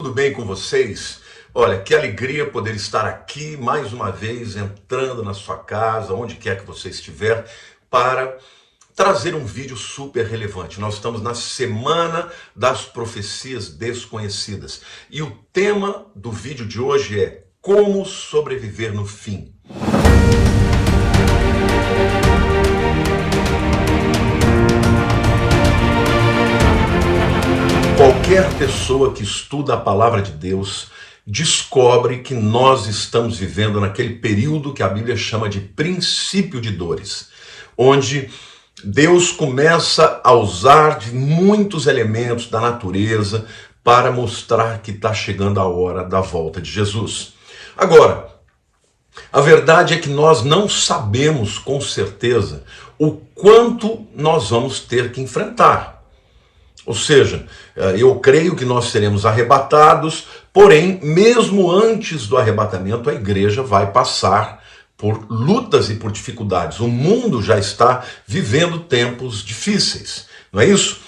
tudo bem com vocês? Olha, que alegria poder estar aqui mais uma vez, entrando na sua casa, onde quer que você estiver, para trazer um vídeo super relevante. Nós estamos na Semana das Profecias Desconhecidas. E o tema do vídeo de hoje é Como Sobreviver no Fim. Qualquer pessoa que estuda a palavra de Deus descobre que nós estamos vivendo naquele período que a Bíblia chama de princípio de dores, onde Deus começa a usar de muitos elementos da natureza para mostrar que está chegando a hora da volta de Jesus. Agora, a verdade é que nós não sabemos com certeza o quanto nós vamos ter que enfrentar. Ou seja, eu creio que nós seremos arrebatados, porém, mesmo antes do arrebatamento, a igreja vai passar por lutas e por dificuldades. O mundo já está vivendo tempos difíceis, não é isso?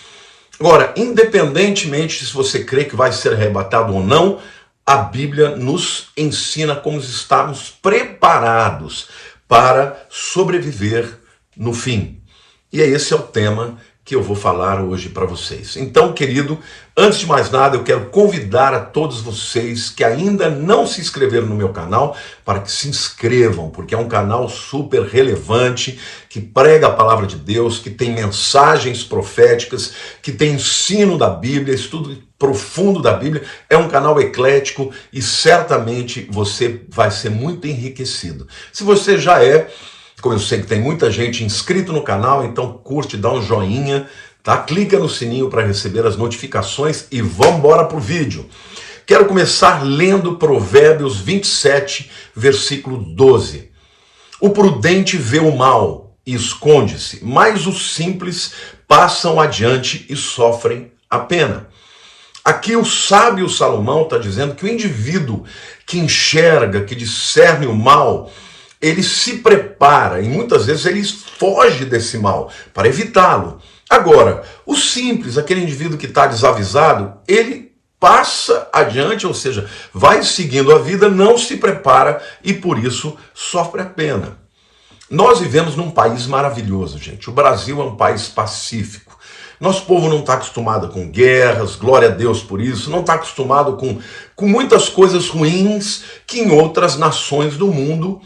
Agora, independentemente se você crê que vai ser arrebatado ou não, a Bíblia nos ensina como estarmos preparados para sobreviver no fim. E esse é o tema que eu vou falar hoje para vocês. Então, querido, antes de mais nada, eu quero convidar a todos vocês que ainda não se inscreveram no meu canal para que se inscrevam, porque é um canal super relevante, que prega a palavra de Deus, que tem mensagens proféticas, que tem ensino da Bíblia, estudo profundo da Bíblia. É um canal eclético e certamente você vai ser muito enriquecido. Se você já é, como eu sei que tem muita gente inscrito no canal, então curte, dá um joinha, tá? Clica no sininho para receber as notificações e vamos embora pro vídeo. Quero começar lendo Provérbios 27, versículo 12. O prudente vê o mal e esconde-se, mas os simples passam adiante e sofrem a pena. Aqui o sábio Salomão está dizendo que o indivíduo que enxerga, que discerne o mal, ele se prepara e muitas vezes ele foge desse mal para evitá-lo. Agora, o simples, aquele indivíduo que está desavisado, ele passa adiante, ou seja, vai seguindo a vida, não se prepara e por isso sofre a pena. Nós vivemos num país maravilhoso, gente. O Brasil é um país pacífico. Nosso povo não está acostumado com guerras, glória a Deus por isso, não está acostumado com muitas coisas ruins que em outras nações do mundo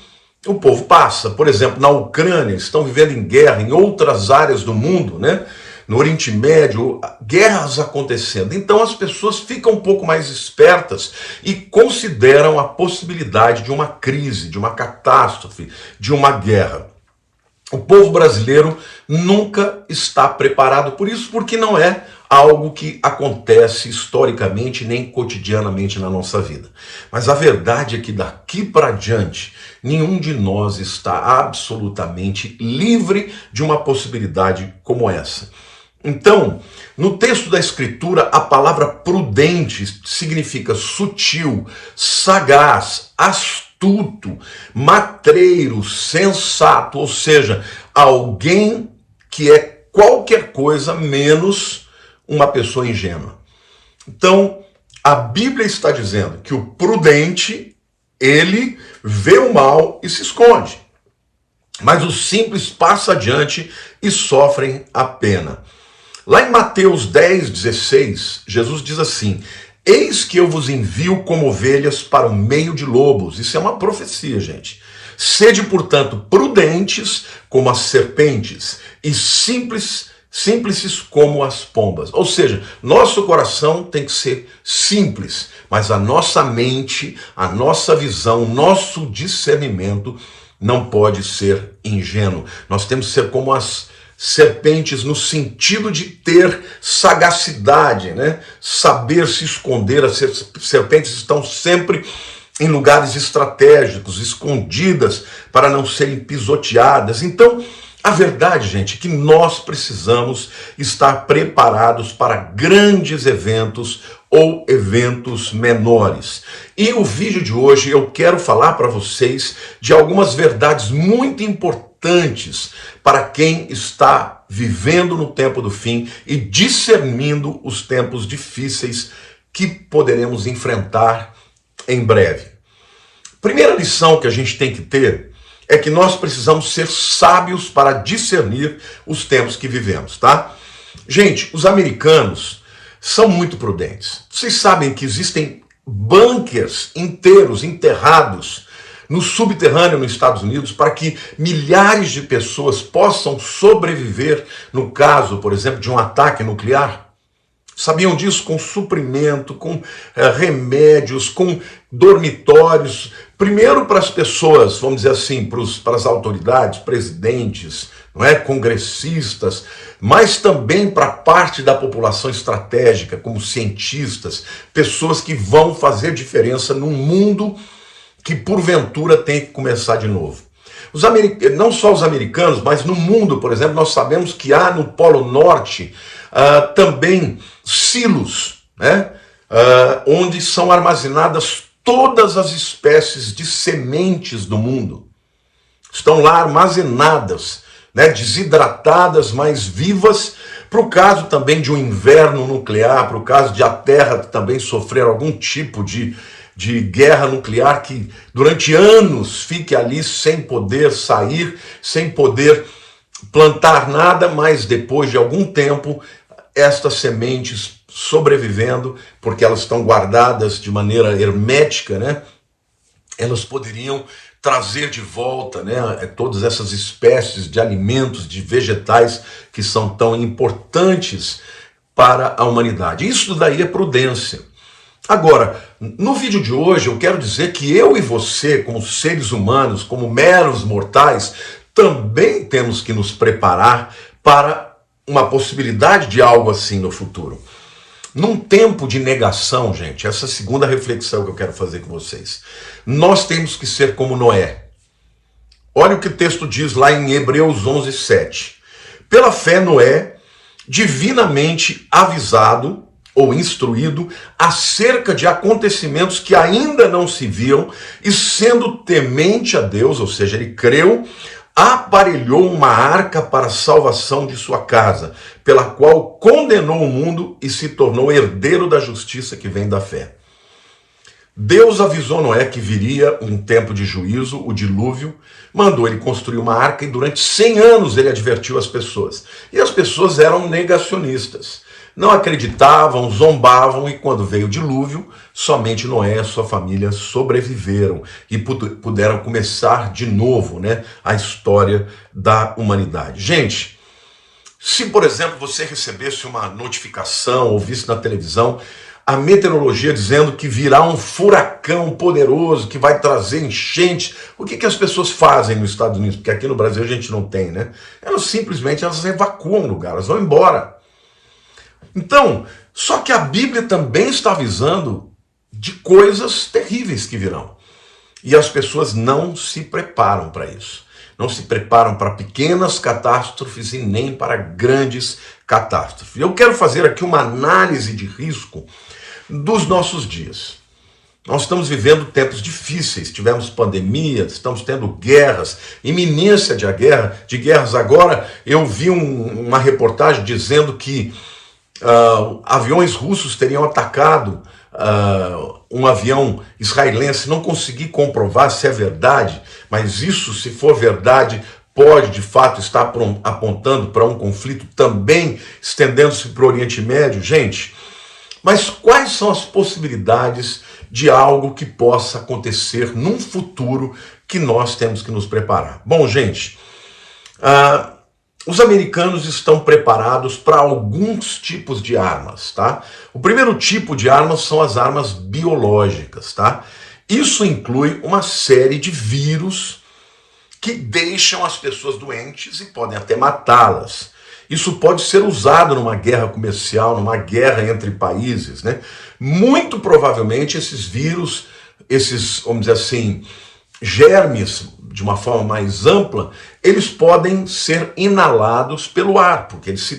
o povo passa. Por exemplo, na Ucrânia, estão vivendo em guerra, em outras áreas do mundo, né? No Oriente Médio, guerras acontecendo. Então as pessoas ficam um pouco mais espertas e consideram a possibilidade de uma crise, de uma catástrofe, de uma guerra. O povo brasileiro nunca está preparado por isso, porque não é algo que acontece historicamente nem cotidianamente na nossa vida. Mas a verdade é que daqui para diante, nenhum de nós está absolutamente livre de uma possibilidade como essa. Então, no texto da Escritura, a palavra prudente significa sutil, sagaz, astuto, matreiro, sensato, ou seja, alguém que é qualquer coisa menos uma pessoa ingênua. Então, a Bíblia está dizendo que o prudente, ele vê o mal e se esconde. Mas os simples passam adiante e sofrem a pena. Lá em Mateus 10, 16, Jesus diz assim: eis que eu vos envio como ovelhas para o meio de lobos. Isso é uma profecia, gente. Sede, portanto, prudentes como as serpentes e simples como as pombas. Ou seja, nosso coração tem que ser simples, mas a nossa mente, a nossa visão, nosso discernimento não pode ser ingênuo. Nós temos que ser como as serpentes no sentido de ter sagacidade, né? Saber se esconder. As serpentes estão sempre em lugares estratégicos, escondidas para não serem pisoteadas. Então, a verdade, gente, é que nós precisamos estar preparados para grandes eventos ou eventos menores. E o vídeo de hoje eu quero falar para vocês de algumas verdades muito importantes para quem está vivendo no tempo do fim e discernindo os tempos difíceis que poderemos enfrentar em breve. Primeira lição que a gente tem que ter é que nós precisamos ser sábios para discernir os tempos que vivemos, tá? Gente, os americanos são muito prudentes. Vocês sabem que existem bunkers inteiros enterrados no subterrâneo nos Estados Unidos para que milhares de pessoas possam sobreviver no caso, por exemplo, de um ataque nuclear? Sabiam disso? Com suprimento, com remédios, com dormitórios. Primeiro para as pessoas, vamos dizer assim, para as autoridades, presidentes, não é? Congressistas, mas também para parte da população estratégica, como cientistas, pessoas que vão fazer diferença num mundo que porventura tem que começar de novo. Não só os americanos, mas no mundo, por exemplo, nós sabemos que há no Polo Norte também silos, né? Onde são armazenadas todas as espécies de sementes do mundo. Estão lá armazenadas, né? Desidratadas, mas vivas, para o caso também de um inverno nuclear, para o caso de a Terra também sofrer algum tipo de guerra nuclear, que durante anos fique ali sem poder sair, sem poder plantar nada, mas depois de algum tempo, estas sementes sobrevivendo, porque elas estão guardadas de maneira hermética, né? Elas poderiam trazer de volta, né, todas essas espécies de alimentos, de vegetais que são tão importantes para a humanidade. Isso daí é prudência. Agora, no vídeo de hoje eu quero dizer que eu e você, como seres humanos, como meros mortais, também temos que nos preparar para uma possibilidade de algo assim no futuro. Num tempo de negação, gente, essa é a segunda reflexão que eu quero fazer com vocês. Nós temos que ser como Noé. Olha o que o texto diz lá em Hebreus 11:7. Pela fé, Noé, divinamente avisado ou instruído acerca de acontecimentos que ainda não se viam, e sendo temente a Deus, ou seja, ele creu, aparelhou uma arca para a salvação de sua casa, pela qual condenou o mundo e se tornou herdeiro da justiça que vem da fé. Deus avisou Noé que viria um tempo de juízo, o dilúvio, mandou ele construir uma arca e durante 100 anos ele advertiu as pessoas. E as pessoas eram negacionistas. Não acreditavam, zombavam, e quando veio o dilúvio, somente Noé e a sua família sobreviveram e puderam começar de novo, né, a história da humanidade. Gente, se por exemplo você recebesse uma notificação ou visse na televisão a meteorologia dizendo que virá um furacão poderoso que vai trazer enchente, o que as pessoas fazem nos Estados Unidos? Porque aqui no Brasil a gente não tem, né? Elas evacuam o lugar, elas vão embora. Então, só que a Bíblia também está avisando de coisas terríveis que virão. E as pessoas não se preparam para isso. Não se preparam para pequenas catástrofes e nem para grandes catástrofes. Eu quero fazer aqui uma análise de risco dos nossos dias. Nós estamos vivendo tempos difíceis, tivemos pandemia, estamos tendo guerras, iminência de guerras. Agora eu vi uma reportagem dizendo que aviões russos teriam atacado um avião israelense. Não consegui comprovar se é verdade, mas isso, se for verdade, pode de fato estar apontando para um conflito também estendendo-se para o Oriente Médio. Gente, mas quais são as possibilidades de algo que possa acontecer num futuro que nós temos que nos preparar? Bom, gente, os americanos estão preparados para alguns tipos de armas, tá? O primeiro tipo de armas são as armas biológicas, tá? Isso inclui uma série de vírus que deixam as pessoas doentes e podem até matá-las. Isso pode ser usado numa guerra comercial, numa guerra entre países, né? Muito provavelmente esses vírus, vamos dizer assim, germes, de uma forma mais ampla, eles podem ser inalados pelo ar, porque eles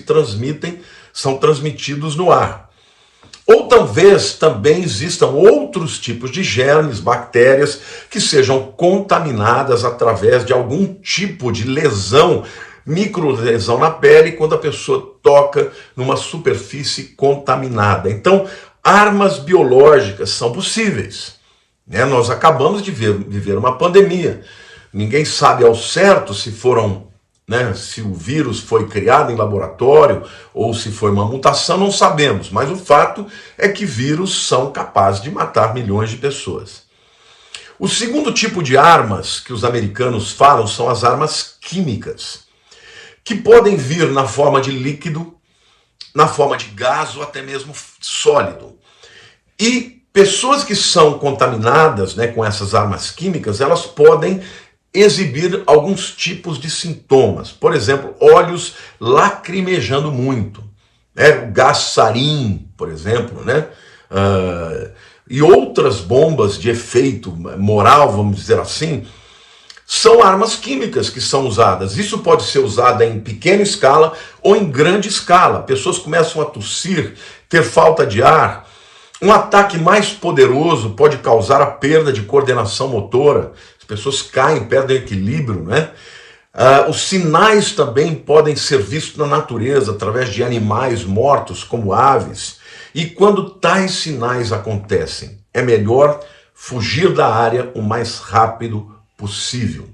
são transmitidos no ar. Ou talvez também existam outros tipos de germes, bactérias, que sejam contaminadas através de algum tipo de lesão, microlesão na pele, quando a pessoa toca numa superfície contaminada. Então, armas biológicas são possíveis, né? Nós acabamos de viver uma pandemia. Ninguém sabe ao certo se foram, né, se o vírus foi criado em laboratório ou se foi uma mutação, não sabemos. Mas o fato é que vírus são capazes de matar milhões de pessoas. O segundo tipo de armas que os americanos falam são as armas químicas, que podem vir na forma de líquido, na forma de gás ou até mesmo sólido. E pessoas que são contaminadas, né, com essas armas químicas, elas podem exibir alguns tipos de sintomas. Por exemplo, olhos lacrimejando muito, né? O gás sarin, por exemplo, né? E outras bombas de efeito moral, vamos dizer assim, são armas químicas que são usadas. Isso pode ser usado em pequena escala ou em grande escala. Pessoas começam a tossir, ter falta de ar. Um ataque mais poderoso pode causar a perda de coordenação motora. As pessoas caem, perdem equilíbrio, né? Os sinais também podem ser vistos na natureza, através de animais mortos, como aves. E quando tais sinais acontecem, é melhor fugir da área o mais rápido possível.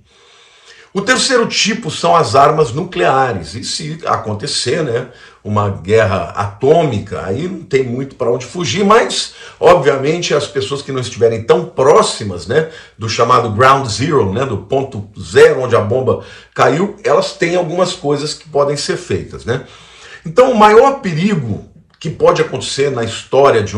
O terceiro tipo são as armas nucleares. E se acontecer, né, uma guerra atômica, aí não tem muito para onde fugir, mas, obviamente, as pessoas que não estiverem tão próximas, né, do chamado ground zero, né, do ponto zero onde a bomba caiu, elas têm algumas coisas que podem ser feitas, né? Então, o maior perigo que pode acontecer na história de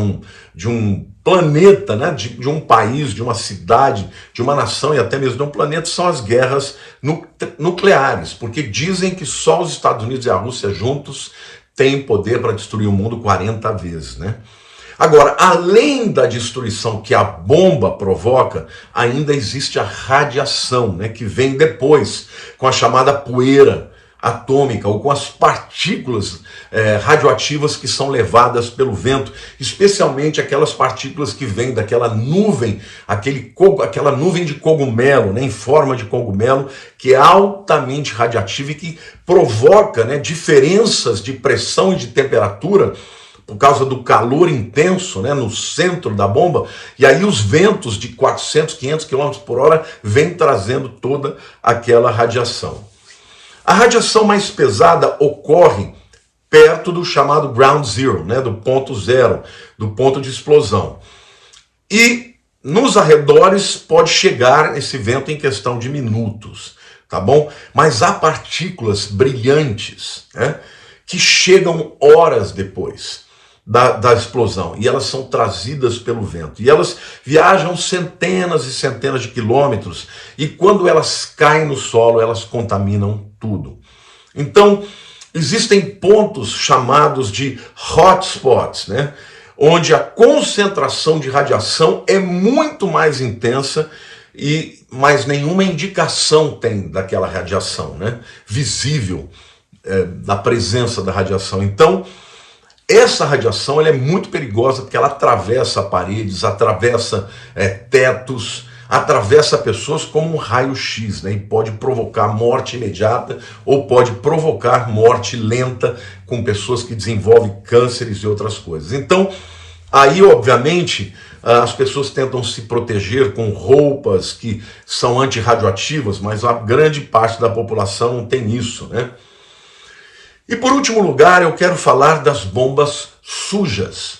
um planeta, né, de um país, de uma cidade, de uma nação e até mesmo de um planeta, são as guerras nucleares, porque dizem que só os Estados Unidos e a Rússia juntos têm poder para destruir o mundo 40 vezes, né? Agora, além da destruição que a bomba provoca, ainda existe a radiação, né, que vem depois, com a chamada poeira atômica ou com as partículas radioativas que são levadas pelo vento, especialmente aquelas partículas que vêm daquela nuvem, aquela nuvem de cogumelo, né, em forma de cogumelo, que é altamente radiativa e que provoca, né, diferenças de pressão e de temperatura por causa do calor intenso, né, no centro da bomba, e aí os ventos de 400, 500 km por hora vêm trazendo toda aquela radiação. A radiação mais pesada ocorre perto do chamado ground zero, né, do ponto zero, do ponto de explosão. E nos arredores pode chegar esse vento em questão de minutos, tá bom? Mas há partículas brilhantes, né, que chegam horas depois da explosão, e elas são trazidas pelo vento, e elas viajam centenas e centenas de quilômetros, e quando elas caem no solo, elas contaminam tudo. Então, existem pontos chamados de hotspots, né, onde a concentração de radiação é muito mais intensa, mas nenhuma indicação tem daquela radiação, né, visível, da presença da radiação. Então, essa radiação ela é muito perigosa porque ela atravessa paredes, atravessa tetos, atravessa pessoas como um raio-x, né? E pode provocar morte imediata ou pode provocar morte lenta com pessoas que desenvolvem cânceres e outras coisas. Então, aí, obviamente, as pessoas tentam se proteger com roupas que são antirradioativas, mas a grande parte da população não tem isso, né? E por último lugar, eu quero falar das bombas sujas.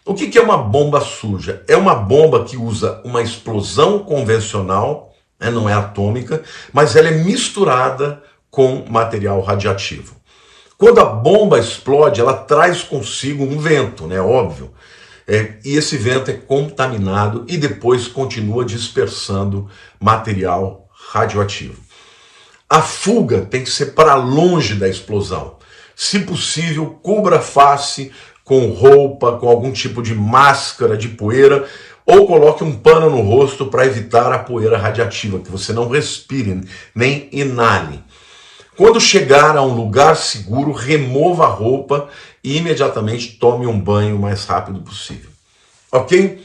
O que é uma bomba suja? É uma bomba que usa uma explosão convencional, né, não é atômica, mas ela é misturada com material radiativo. Quando a bomba explode, ela traz consigo um vento, né, óbvio, e esse vento é contaminado e depois continua dispersando material radioativo. A fuga tem que ser para longe da explosão. Se possível, cubra a face com roupa, com algum tipo de máscara de poeira, ou coloque um pano no rosto para evitar a poeira radiativa, que você não respire, nem inale. Quando chegar a um lugar seguro, remova a roupa e imediatamente tome um banho o mais rápido possível. Ok?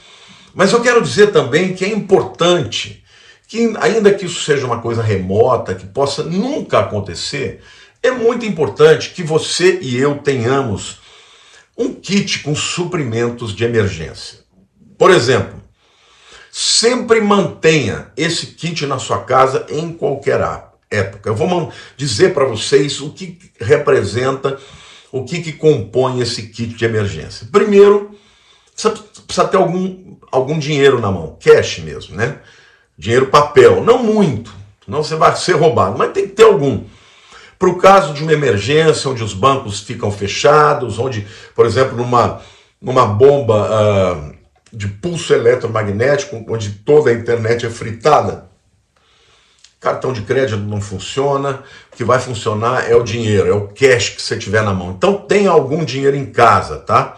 Mas eu quero dizer também que é importante que, ainda que isso seja uma coisa remota, que possa nunca acontecer, é muito importante que você e eu tenhamos um kit com suprimentos de emergência. Por exemplo, sempre mantenha esse kit na sua casa em qualquer época. Eu vou dizer para vocês o que representa, o que compõe esse kit de emergência. Primeiro, precisa ter algum dinheiro na mão, cash mesmo, né? Dinheiro papel, não muito, senão você vai ser roubado, mas tem que ter algum. Para o caso de uma emergência, onde os bancos ficam fechados, onde, por exemplo, numa bomba de pulso eletromagnético, onde toda a internet é fritada, cartão de crédito não funciona, o que vai funcionar é o dinheiro, é o cash que você tiver na mão. Então tenha algum dinheiro em casa, tá?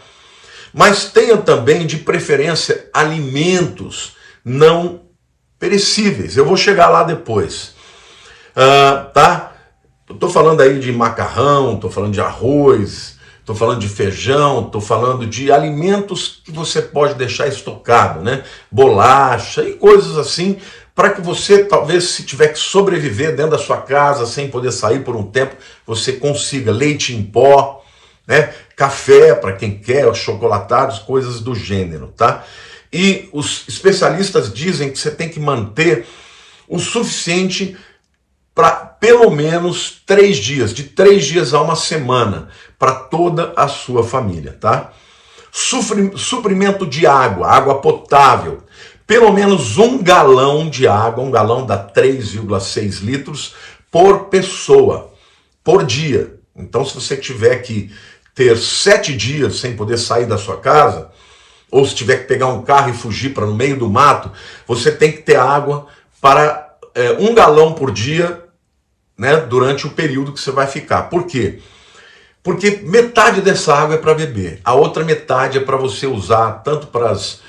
Mas tenha também, de preferência, alimentos não perecíveis. Eu vou chegar lá depois, tá? Estou falando aí de macarrão, estou falando de arroz, estou falando de feijão, estou falando de alimentos que você pode deixar estocado, né? Bolacha e coisas assim, para que você, talvez, se tiver que sobreviver dentro da sua casa, sem poder sair por um tempo, você consiga. Leite em pó, né? Café para quem quer, chocolatados, coisas do gênero, tá? E os especialistas dizem que você tem que manter o suficiente para pelo menos 3 dias, de 3 dias a uma semana, para toda a sua família, tá? Suprimento de água, água potável, pelo menos 1 galão de água, 1 galão dá 3,6 litros por pessoa, por dia. Então, se você tiver que ter 7 dias sem poder sair da sua casa, ou se tiver que pegar um carro e fugir para no meio do mato, você tem que ter água para 1 galão por dia, né, durante o período que você vai ficar. Por quê? Porque metade dessa água é para beber, a outra metade é para você usar tanto para as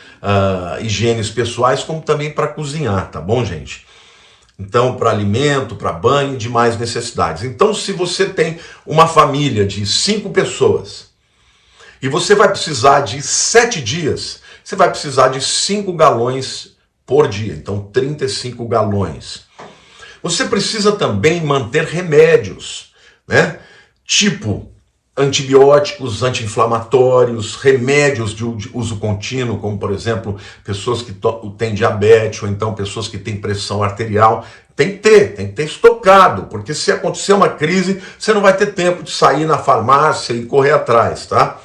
higienes pessoais como também para cozinhar, tá bom, gente? Então, para alimento, para banho e demais necessidades. Então, se você tem uma família de 5 pessoas e você vai precisar de 7 dias, você vai precisar de 5 galões por dia, então 35 galões. Você precisa também manter remédios, né? Tipo antibióticos, anti-inflamatórios, remédios de uso contínuo, como por exemplo, pessoas que têm diabetes, ou então pessoas que têm pressão arterial. Tem que ter estocado, porque se acontecer uma crise, você não vai ter tempo de sair na farmácia e correr atrás, tá?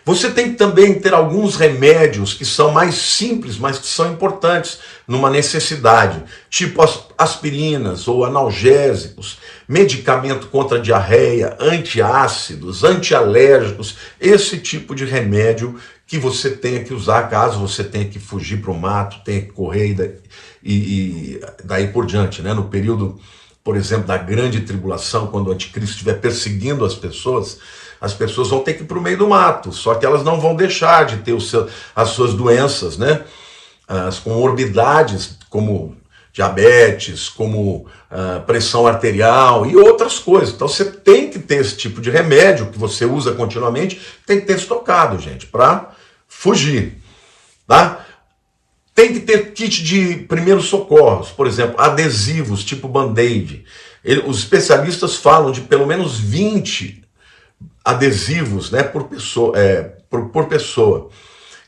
Você tem que também ter alguns remédios que são mais simples, mas que são importantes numa necessidade, tipo aspirinas ou analgésicos, medicamento contra diarreia, antiácidos, antialérgicos, esse tipo de remédio que você tenha que usar caso você tenha que fugir para o mato, tenha que correr e daí por diante, né? No período, por exemplo, da grande tribulação, quando o anticristo estiver perseguindo as pessoas vão ter que ir para o meio do mato, só que elas não vão deixar de ter as suas doenças, né? As comorbidades, como diabetes, como pressão arterial e outras coisas. Então você tem que ter esse tipo de remédio que você usa continuamente, tem que ter estocado, gente, para fugir, tá? Tem que ter kit de primeiros socorros, por exemplo, adesivos tipo Band-Aid. Os especialistas falam de pelo menos 20 adesivos, né, por pessoa.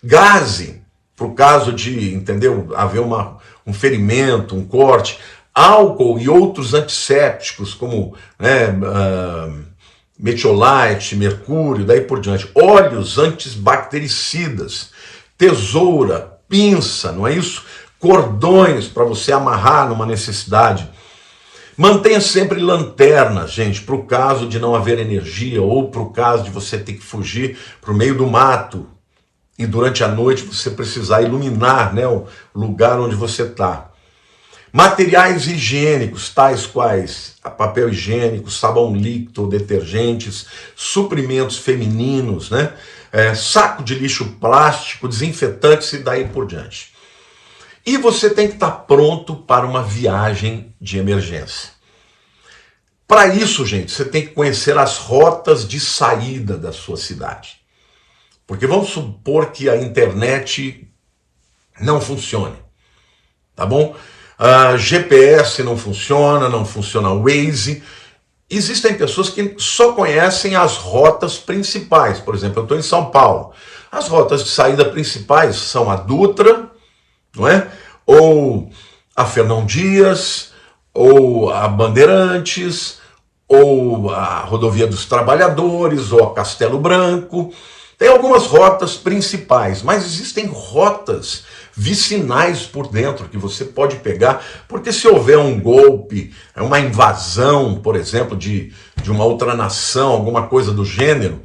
Gaze, para o caso de, entendeu, haver um ferimento, um corte. Álcool e outros antissépticos, como, né, metiolate, mercúrio, daí por diante. Óleos antibactericidas, tesoura, pinça, não é isso? Cordões para você amarrar numa necessidade. Mantenha sempre lanternas, gente, para o caso de não haver energia ou para o caso de você ter que fugir para o meio do mato e durante a noite você precisar iluminar, né, o lugar onde você está. Materiais higiênicos, tais quais papel higiênico, sabão líquido, detergentes, suprimentos femininos, né, saco de lixo plástico, desinfetantes e daí por diante. E você tem que estar pronto para uma viagem de emergência. Para isso, gente, você tem que conhecer as rotas de saída da sua cidade. Porque vamos supor que a internet não funcione, tá bom? GPS não funciona o Waze, Existem pessoas que só conhecem as rotas principais. Por exemplo, eu estou em São Paulo. As rotas de saída principais são a Dutra, não é? Ou a Fernão Dias, ou a Bandeirantes, ou a Rodovia dos Trabalhadores, ou a Castelo Branco. Tem algumas rotas principais, mas existem rotas vicinais por dentro que você pode pegar, porque se houver um golpe, uma invasão, por exemplo, de uma outra nação, alguma coisa do gênero,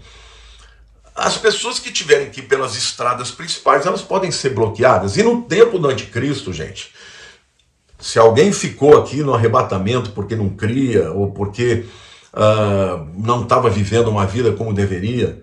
as pessoas que tiverem que ir pelas estradas principais, elas podem ser bloqueadas. E no tempo do anticristo, gente, se alguém ficou aqui no arrebatamento porque não cria, ou porque não estava vivendo uma vida como deveria,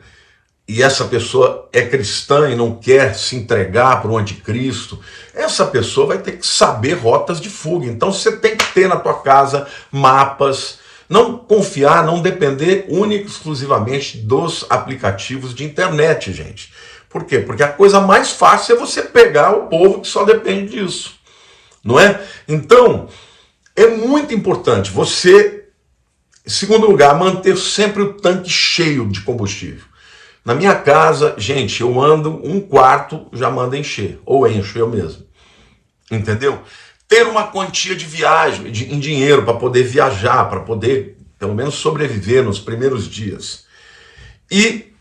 e essa pessoa é cristã e não quer se entregar para o anticristo, essa pessoa vai ter que saber rotas de fuga. Então você tem que ter na tua casa mapas, não confiar, não depender única e exclusivamente dos aplicativos de internet, gente. Por quê? Porque a coisa mais fácil é você pegar o povo que só depende disso, não é? Então, é muito importante você, em segundo lugar, manter sempre o tanque cheio de combustível. Na minha casa, gente, eu ando um quarto, já manda encher, ou encho eu mesmo, entendeu? Ter uma quantia de viagem, em dinheiro, para poder viajar, para poder, pelo menos, sobreviver nos primeiros dias. E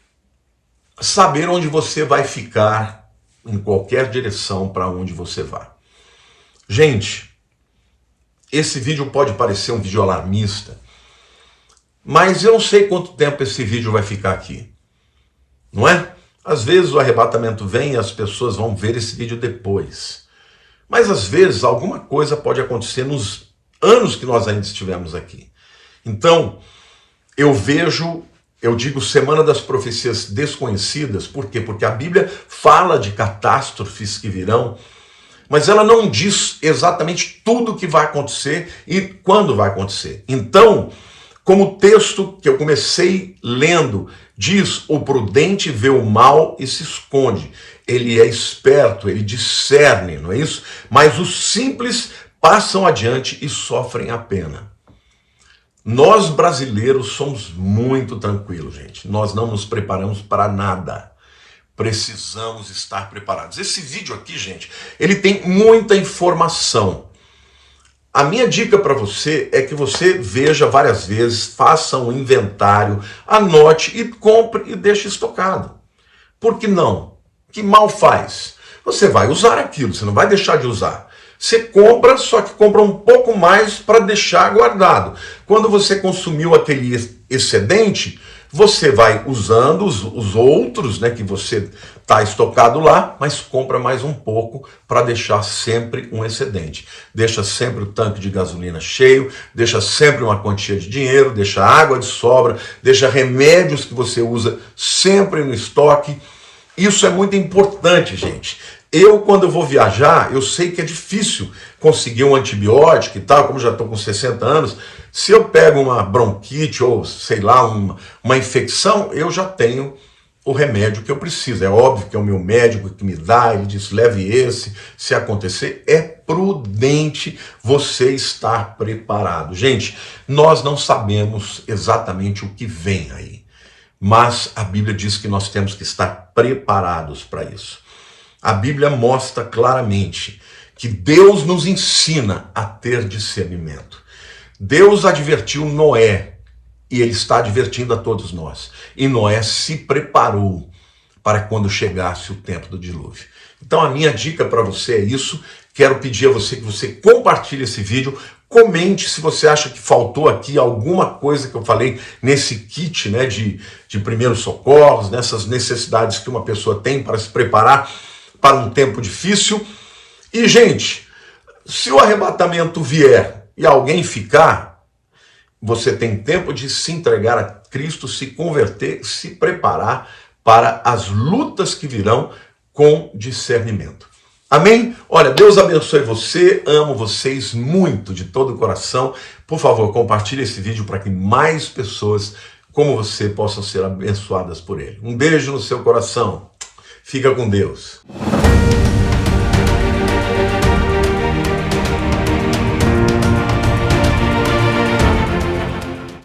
saber onde você vai ficar, em qualquer direção para onde você vá. Gente, esse vídeo pode parecer um vídeo alarmista, mas eu não sei quanto tempo esse vídeo vai ficar aqui. Não é? Às vezes o arrebatamento vem e as pessoas vão ver esse vídeo depois. Mas às vezes alguma coisa pode acontecer nos anos que nós ainda estivemos aqui. Então, eu digo Semana das Profecias Desconhecidas, por quê? Porque a Bíblia fala de catástrofes que virão, mas ela não diz exatamente tudo o que vai acontecer e quando vai acontecer. Então, como o texto que eu comecei lendo diz, o prudente vê o mal e se esconde. Ele é esperto, ele discerne, não é isso? Mas os simples passam adiante e sofrem a pena. Nós brasileiros somos muito tranquilos, gente. Nós não nos preparamos para nada. Precisamos estar preparados. Esse vídeo aqui, gente, ele tem muita informação. A minha dica para você é que você veja várias vezes, faça um inventário, anote e compre e deixe estocado. Por que não? Que mal faz? Você vai usar aquilo, você não vai deixar de usar. Você compra, só que compra um pouco mais para deixar guardado. Quando você consumiu aquele excedente, você vai usando os outros, né, que você está estocado lá, mas compra mais um pouco para deixar sempre um excedente. Deixa sempre o tanque de gasolina cheio, deixa sempre uma quantia de dinheiro, deixa água de sobra, deixa remédios que você usa sempre no estoque. Isso é muito importante, gente. Quando eu vou viajar, eu sei que é difícil conseguir um antibiótico e tal, como já estou com 60 anos. Se eu pego uma bronquite ou, sei lá, uma infecção, eu já tenho o remédio que eu preciso. É óbvio que é o meu médico que me dá, ele diz, leve esse, se acontecer. É prudente você estar preparado. Gente, nós não sabemos exatamente o que vem aí, mas a Bíblia diz que nós temos que estar preparados para isso. A Bíblia mostra claramente que Deus nos ensina a ter discernimento. Deus advertiu Noé e ele está advertindo a todos nós. E Noé se preparou para quando chegasse o tempo do dilúvio. Então a minha dica para você é isso. Quero pedir a você que você compartilhe esse vídeo. Comente se você acha que faltou aqui alguma coisa que eu falei nesse kit, né, de primeiros socorros, nessas necessidades que uma pessoa tem para se preparar para um tempo difícil. E, gente, se o arrebatamento vier e alguém ficar, você tem tempo de se entregar a Cristo, se converter, se preparar para as lutas que virão com discernimento. Amém? Olha, Deus abençoe você, amo vocês muito de todo o coração. Por favor, compartilhe esse vídeo para que mais pessoas como você possam ser abençoadas por ele. Um beijo no seu coração. Fica com Deus.